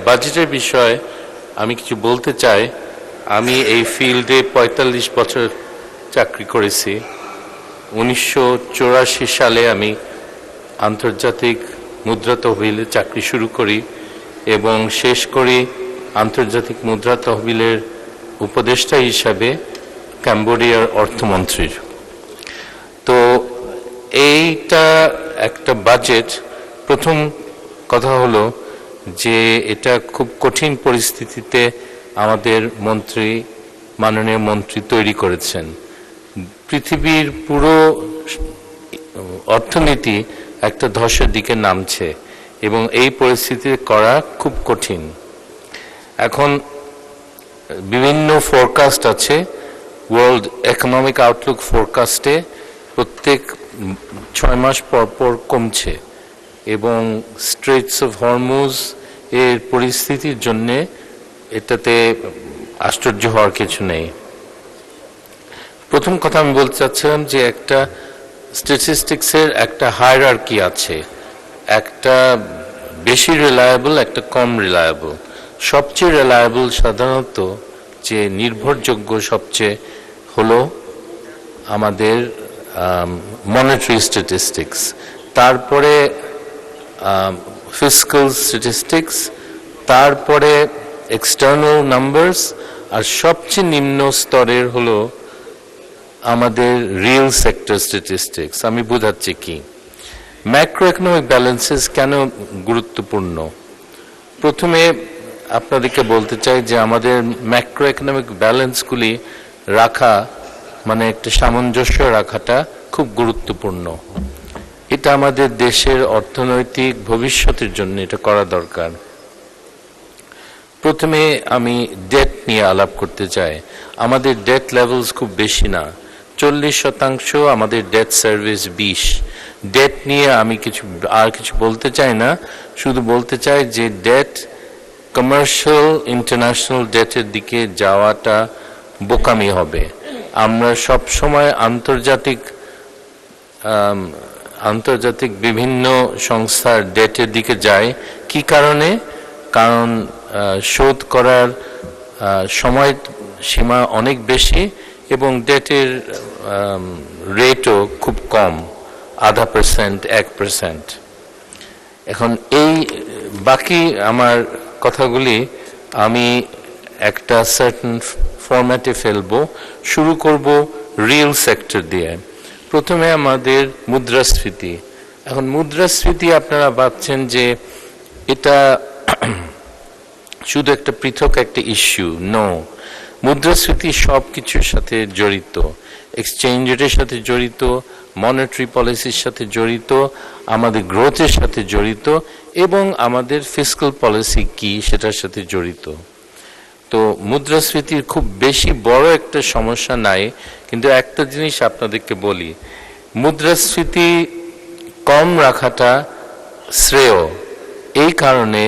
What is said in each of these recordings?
বাজেটের বিষয়ে আমি কিছু বলতে চাই। আমি এই ফিল্ডে ৪৫ বছর চাকরি করেছি। ১৯৮৪ সালে আমি আন্তর্জাতিক মুদ্রা তহবিলে চাকরি শুরু করি এবং শেষ করি আন্তর্জাতিক মুদ্রা তহবিলের উপদেষ্টা হিসাবে কম্বোডিয়ার অর্থমন্ত্রীর। তো এইটা একটা বাজেট। প্রথম কথা হলো যে এটা খুব কঠিন পরিস্থিতিতে আমাদের মাননীয় মন্ত্রী তৈরি করেছেন। পৃথিবীর পুরো অর্থনীতি একটা ধসের দিকে নামছে এবং এই পরিস্থিতিতে করা খুব কঠিন। এখন বিভিন্ন ফোরকাস্ট আছে। ওয়ার্ল্ড ইকোনমিক আউটলুক ফোরকাস্টে প্রত্যেক 6 মাস পর পর কমছে এবং স্ট্রেটস অফ হরমুজ এর পরিস্থিতির জন্যে এটাতে আশ্চর্য হওয়ার কিছু নেই। প্রথম কথা আমি বলতে চাচ্ছিলাম যে একটা স্ট্যাটিস্টিক্সের একটা হায়ারার্কি আছে, একটা বেশি রিলায়েবল, একটা কম রিলায়েবল। সবচেয়ে রিলায়েবল সাধারণত যে নির্ভরযোগ্য সবচেয়ে হলো আমাদের মনিটারি স্ট্যাটিস্টিক্স, তারপরে ফিসক্যাল স্ট্যাটিস্টিক্স, তারপরে এক্সটার্নাল নাম্বারস, আর সবচেয়ে নিম্ন স্তরের হলো আমাদের রিয়েল সেক্টর স্ট্যাটিস্টিক্স। আমি বোঝাচ্ছি কি, ম্যাক্রো ইকোনমিক ব্যালেন্সেস কেন গুরুত্বপূর্ণ। প্রথমে আপনাদেরকে বলতে চাই যে আমাদের ম্যাক্রো ইকোনমিক ব্যালেন্সগুলি রাখা মানে একটা সামঞ্জস্য রাখাটা খুব গুরুত্বপূর্ণ। এটা আমাদের দেশের অর্থনৈতিক ভবিষ্যতের জন্য এটা করা দরকার। প্রথমে আমি ডেট নিয়ে আলাপ করতে চাই। আমাদের ডেট লেভেলস খুব বেশি না, 40%। আমাদের ডেট সার্ভিস 20। ডেট নিয়ে আমি কিছু বলতে চাই না, শুধু বলতে চাই যে ডেট কমার্শিয়াল ইন্টারন্যাশনাল ডেটের দিকে যাওয়াটা বোকামি হবে। আমরা সব সময় আন্তর্জাতিক বিভিন্ন সংস্থার ডেটের দিকে যাই। কি কারণে? কারণ শোধ করার সময় সীমা অনেক বেশি এবং ডেটের রেটও খুব কম, 0.5%, 1%। এখন এই বাকি আমার কথাগুলি আমি একটা সার্টেন ফরম্যাটে ফেলবো। শুরু করব রিয়েল সেক্টর দিয়ে। প্রথমে আমাদের মুদ্রাস্ফীতি। এখন মুদ্রাস্ফীতি আপনারা ভাবছেন যে এটা শুধু একটা পৃথক একটা ইস্যু। নো, মুদ্রাস্ফীতি সব কিছুর সাথে জড়িত। এক্সচেঞ্জ রেটের সাথে জড়িত, মনিটারি পলিসির সাথে জড়িত, আমাদের গ্রোথের সাথে জড়িত এবং আমাদের ফিসক্যাল পলিসি কি সেটার সাথে জড়িত। তো মুদ্রাস্ফীতির খুব বেশি বড় একটা সমস্যা নাই, কিন্তু একটা জিনিস আপনাদেরকে বলি, মুদ্রাস্ফীতি কম রাখাটা শ্রেয় এই কারণে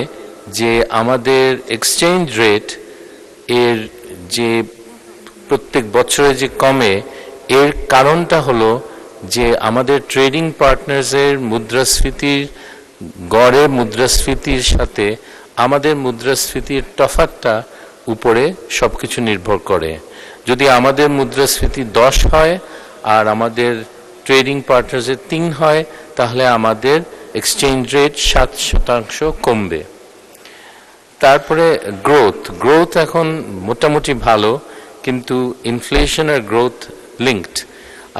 যে আমাদের এক্সচেঞ্জ রেট এর যে প্রত্যেক বছরে যে কমে, এর কারণটা হলো যে আমাদের ট্রেডিং পার্টনার্সের মুদ্রাস্ফীতির গড়ে মুদ্রাস্ফীতির সাথে আমাদের মুদ্রাস্ফীতির তফাৎটা উপরে সবকিছু নির্ভর করে। যদি আমাদের মুদ্রাস্ফীতি 10 হয় আর আমাদের ট্রেডিং পার্টনার্সের 3 হয়, তাহলে আমাদের এক্সচেঞ্জ রেট 7% কমবে। তারপরে গ্রোথ এখন মোটামুটি ভালো, কিন্তু ইনফ্লেশন আর গ্রোথ লিঙ্কড।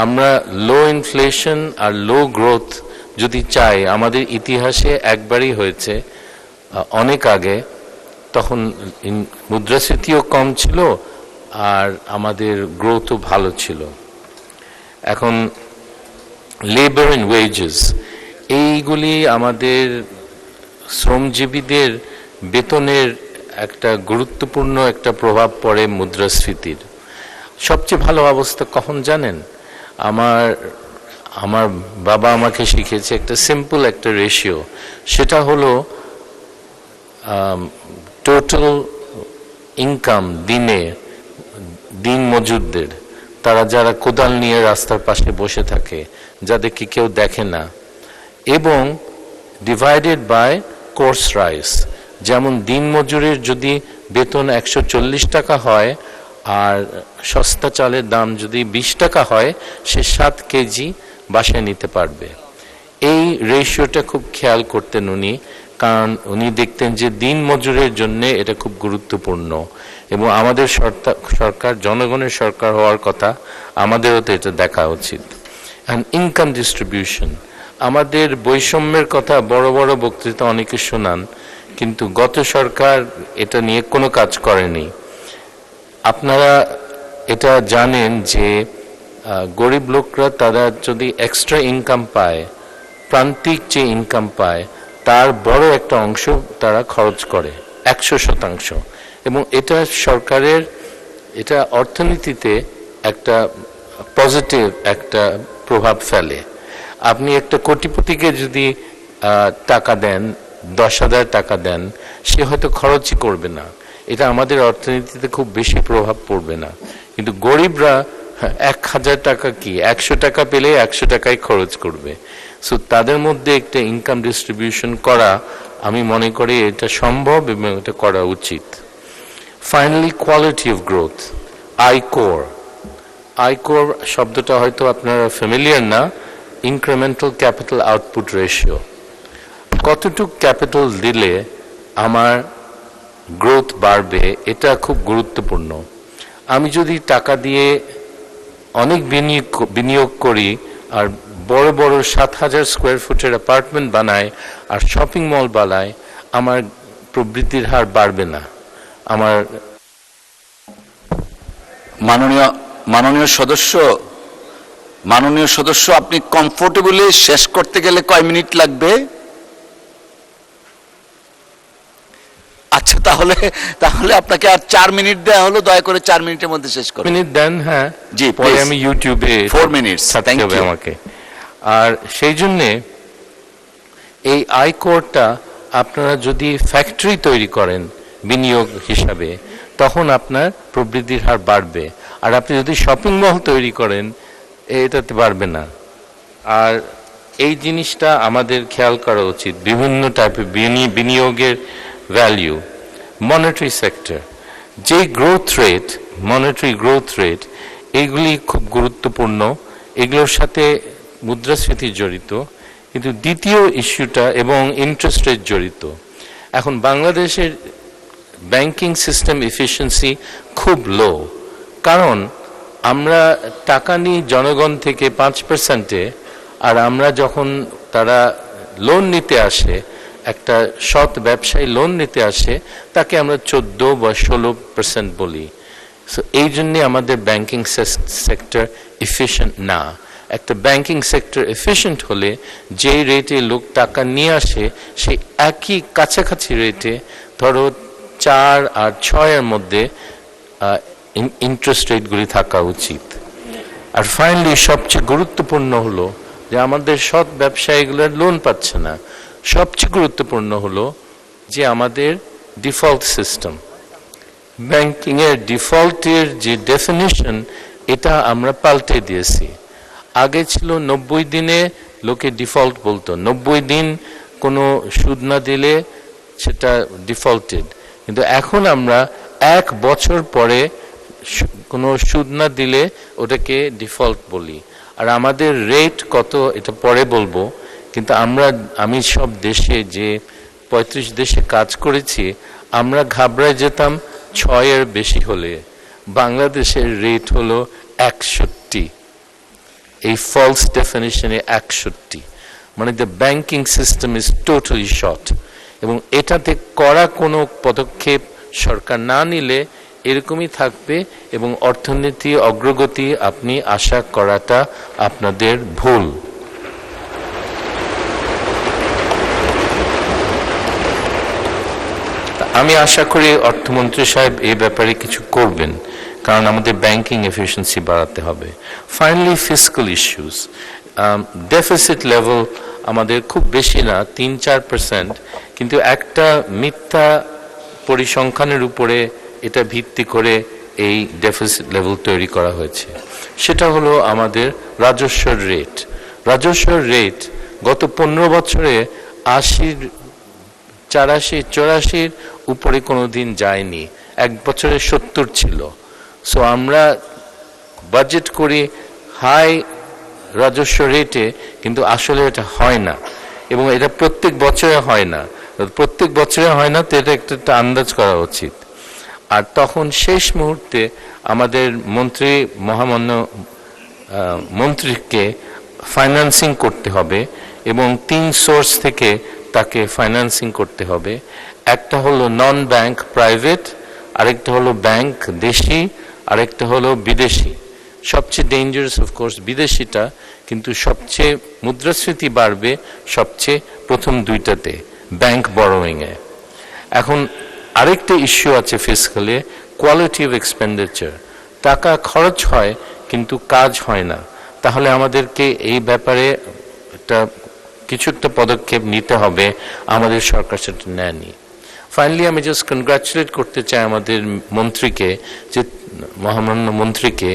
আমরা লো ইনফ্লেশন আর লো গ্রোথ যদি চাই, আমাদের ইতিহাসে একবারই হয়েছে অনেক আগে, তখন মুদ্রাস্ফীতিও কম ছিল আর আমাদের গ্রোথও ভালো ছিল। এখন লেবার এন্ড ওয়েজেস, এইগুলি আমাদের শ্রমজীবীদের বেতনের একটা গুরুত্বপূর্ণ একটা প্রভাব পড়ে মুদ্রাস্ফীতির। সবচেয়ে ভালো অবস্থা কখন জানেন? আমার বাবা আমাকে শিখিয়েছে একটা সিম্পল একটা রেশিও, সেটা হলো টোটাল ইনকাম দিন মজুরদের, তারা যারা কোদাল নিয়ে রাস্তার পাশে বসে থাকে, যাদেরকে কেউ দেখে না, এবং ডিভাইডেড বাই কোর্স রাইস। যেমন দিনমজুরের যদি বেতন 140 টাকা হয় আর সস্তা চালের দাম যদি 20 টাকা হয়, সে 7 কেজি বাসায় নিতে পারবে। এই রেশিওটা খুব খেয়াল করতেন উনি, কারণ উনি দেখতেন যে দিন মজুরের জন্য এটা খুব গুরুত্বপূর্ণ এবং আমাদের সরকার জনগণের সরকার হওয়ার কথা, আমাদেরও তো এটা দেখা উচিত। অ্যান্ড ইনকাম ডিস্ট্রিবিউশন, আমাদের বৈষম্যের কথা বড় বড় বক্তৃতা অনেকে শোনান, কিন্তু গত সরকার এটা নিয়ে কোনো কাজ করেনি। আপনারা এটা জানেন যে গরিব লোকরা তারা যদি এক্সট্রা ইনকাম পায়, প্রান্তিক যে ইনকাম পায় তার বড় একটা অংশ তারা খরচ করে 100%, এবং এটা সরকারের, এটা অর্থনীতিতে একটা পজিটিভ একটা প্রভাব ফেলে। আপনি একটা কোটিপতিকে যদি টাকা দেন, 10,000 টাকা দেন, সে হয়তো খরচই করবে না, এটা আমাদের অর্থনীতিতে খুব বেশি প্রভাব পড়বে না। কিন্তু গরিবরা 1,000 টাকা কি 100 টাকা পেলে 100 টাকাই খরচ করবে। সো তাদের মধ্যে একটা ইনকাম ডিস্ট্রিবিউশন করা, আমি মনে করি এটা সম্ভব এবং এটা করা উচিত। Finally quality of growth, ICOR. ICOR শব্দটা হয়তো আপনারা ফ্যামিলিয়ার না, ইনক্রিমেন্টাল ক্যাপিটাল আউটপুট রেশিও। কতটুক ক্যাপিটাল দিলে আমার গ্রোথ বাড়বে, এটা খুব গুরুত্বপূর্ণ। আমি যদি টাকা দিয়ে অনেক বিনিয়োগ করি আর বড় বড় 7,000 স্কোয়ার ফুটের অ্যাপার্টমেন্ট বানায় আর শপিং মল বানায়, আমার প্রবৃদ্ধির হার বাড়বে না। আমার মাননীয় সদস্য, আপনি কমফোর্টেবলি শেষ করতে গেলে কয় মিনিট লাগবে? আচ্ছা, তাহলে আপনাকে আর 4 মিনিট দেওয়া হলো, দয়া করে 4 মিনিটের মধ্যে শেষ করুন। মিনিট দেন। হ্যাঁ জি, পরে আমি ইউটিউবে 4 মিনিটস থাকতে হবে আমাকে। আর সেই জন্যে এই আয়করটা আপনারা যদি ফ্যাক্টরি তৈরি করেন বিনিয়োগ হিসাবে, তখন আপনার প্রবৃদ্ধির হার বাড়বে। আর আপনি যদি শপিং মল তৈরি করেন, এটাতে বাড়বে না। আর এই জিনিসটা আমাদের খেয়াল করা উচিত। বিভিন্ন টাইপের বিনিয়োগের ভ্যালিউ, মনিটারি সেক্টর, যে growth rate, monetary growth rate, এগুলি খুব গুরুত্বপূর্ণ। এগুলোর সাথে মুদ্রাস্ফীতি জড়িত, কিন্তু দ্বিতীয় ইস্যুটা এবং ইন্টারেস্ট রেট জড়িত। এখন বাংলাদেশের ব্যাংকিং সিস্টেম এফিসিয়েন্সি খুব লো, কারণ আমরা টাকা নিই জনগণ থেকে 5%-এ, আর আমরা যখন তারা লোন নিতে আসে, একটা সৎ ব্যবসায়ী লোন নিতে আসে, তাকে আমরা 14 বা 16% বলি। সো এই জন্যে আমাদের ব্যাংকিং সেক্টর এফিশিয়েন্ট না। একটা ব্যাংকিং সেক্টর এফিশিয়েন্ট হলে যেই রেটে লোক টাকা নিয়ে আসে, সেই একই কাছাকাছি রেটে, ধরো 4 আর 6-এর মধ্যে ইন্টারেস্ট রেটগুলি থাকা উচিত। আর ফাইনালি সবচেয়ে গুরুত্বপূর্ণ হলো যে আমাদের সৎ ব্যবসায়ীগুলোর লোন পাচ্ছে না। সবচেয়ে গুরুত্বপূর্ণ হলো যে আমাদের ডিফল্ট সিস্টেম, ব্যাংকিংয়ের ডিফল্টের যে ডেফিনিশন, এটা আমরা পাল্টে দিয়েছি। আগে ছিল 90 দিনে লোকে ডিফল্ট বলতো, 90 দিন কোনো সুদ না দিলে সেটা ডিফল্টেড। কিন্তু এখন আমরা 1 বছর পরে কোনো সুদ না দিলে ওটাকে ডিফল্ট বলি। আর আমাদের রেট কত এটা পরে বলবো, কিন্তু আমি সব দেশে যে 35 দেশে কাজ করেছি, আমরা ঘাবড়ায় যেতাম 6-এর বেশি হলে। বাংলাদেশের রেট হলো 61, এই ফলস ডেফিনিশনে 61, মানে the banking system is totally short. এবং এটাতে করা কোনো পদক্ষেপ সরকার না নিলে এরকমই থাকবে, এবং অর্থনীতি অগ্রগতি আপনি আশা করাটা আপনাদের ভুল। আমি আশা করি অর্থমন্ত্রী সাহেব এই ব্যাপারে কিছু করবেন, কারণ আমাদের ব্যাংকিং এফিসিয়েন্সি বাড়াতে হবে। Finally fiscal issues, deficit level আমাদের খুব বেশি না, 3-4%, কিন্তু একটা মিথ্যা পরিসংখ্যানের উপরে এটা ভিত্তি করে এই ডেফিসিট লেভেল তৈরি করা হয়েছে। সেটা হলো আমাদের রাজস্বের রেট। রাজস্বের রেট গত 15 বছরে 80 84 উপরে কোনোদিন যায়নি, এক বছরে 70 ছিল। সো আমরা বাজেট করি হাই রাজস্ব রেটে, কিন্তু আসলে এটা হয় না, এবং এটা প্রত্যেক বছরে হয় না। প্রত্যেক বছরে হয় না তো এটা একটা আন্দাজ করা উচিত। আর তখন শেষ মুহূর্তে আমাদের মহামান্য মন্ত্রীকে ফাইন্যান্সিং করতে হবে, এবং 3 সোর্স থেকে তাকে ফাইন্যান্সিং করতে হবে। একটা হলো নন ব্যাংক প্রাইভেট, আরেকটা হলো ব্যাংক দেশি, আরেকটা হলো বিদেশি। সবচেয়ে ডেঞ্জারাস অফকোর্স বিদেশিটা, কিন্তু সবচেয়ে মুদ্রাস্ফীতি বাড়বে সবচেয়ে প্রথম দুইটাতে, ব্যাংক বরোয়িংয়ে। এখন আরেকটা ইস্যু আছে ফিসকালে, কোয়ালিটি অফ এক্সপেন্ডিচার। টাকা খরচ হয় কিন্তু কাজ হয় না। তাহলে আমাদেরকে এই ব্যাপারে কিছু একটা পদক্ষেপ নিতে হবে, আমাদের সরকার সেটা নেয়নি। ফাইনালি আমি জাস্ট কনগ্রাচুলেট করতে চাই আমাদের মন্ত্রীকে, যে মহামান্য মন্ত্রীকে,